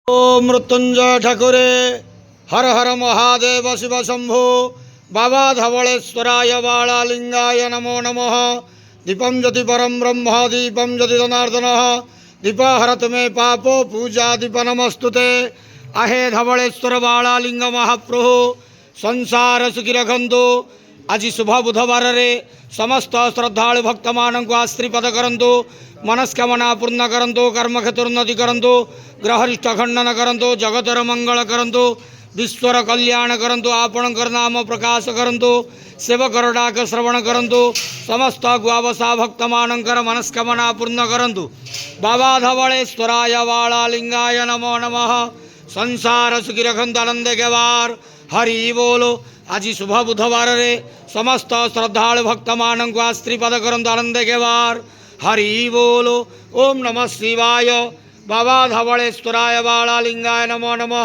ओम मृत्युंजय ठाकुरे हर हर महादेव शिव शंभो बाबा धवलेश्वराय बालालिंगाय नमो नमः। दीपम ज्योति परम ब्रह्म दीपम ज्योति जनार्दन दीप हरत मे पापो पूजा दीप नमस्तुते। आहे धवलेश्वर बालालिंग महाप्रभु संसार सुखी रखंतु। आज शुभ बुधवार रे समस्त श्रद्धालु भक्त मानक आश्रीपद करंतु। मनस्कामना पूर्ण करंतु। कर्मक्षेत्रोन्नति करंतु। ग्रहरिष्ठ खंडन करंतु। जगतर मंगल करंतु। विश्वर कल्याण करंतु। आपणकर नाम प्रकाश करंतु। सेवकर डाक श्रवण करंतु। समस्त गुआवसा भक्त मानकर मनस्कामना पूर्ण करंतु। बाबा धवलेश्वराय बालालिंगाय नमो नमः। संसार सुखी रखंतु आनंद के वार हरि बोलो। आज शुभ बुधवार रे समस्त श्रद्धालु भक्त मानक आश्रीपद करंतु आनंद के वार हरि बोलो। ओम नमः शिवाय। बाबा धवलेश्वराय बालालिंगाय नमो नमः।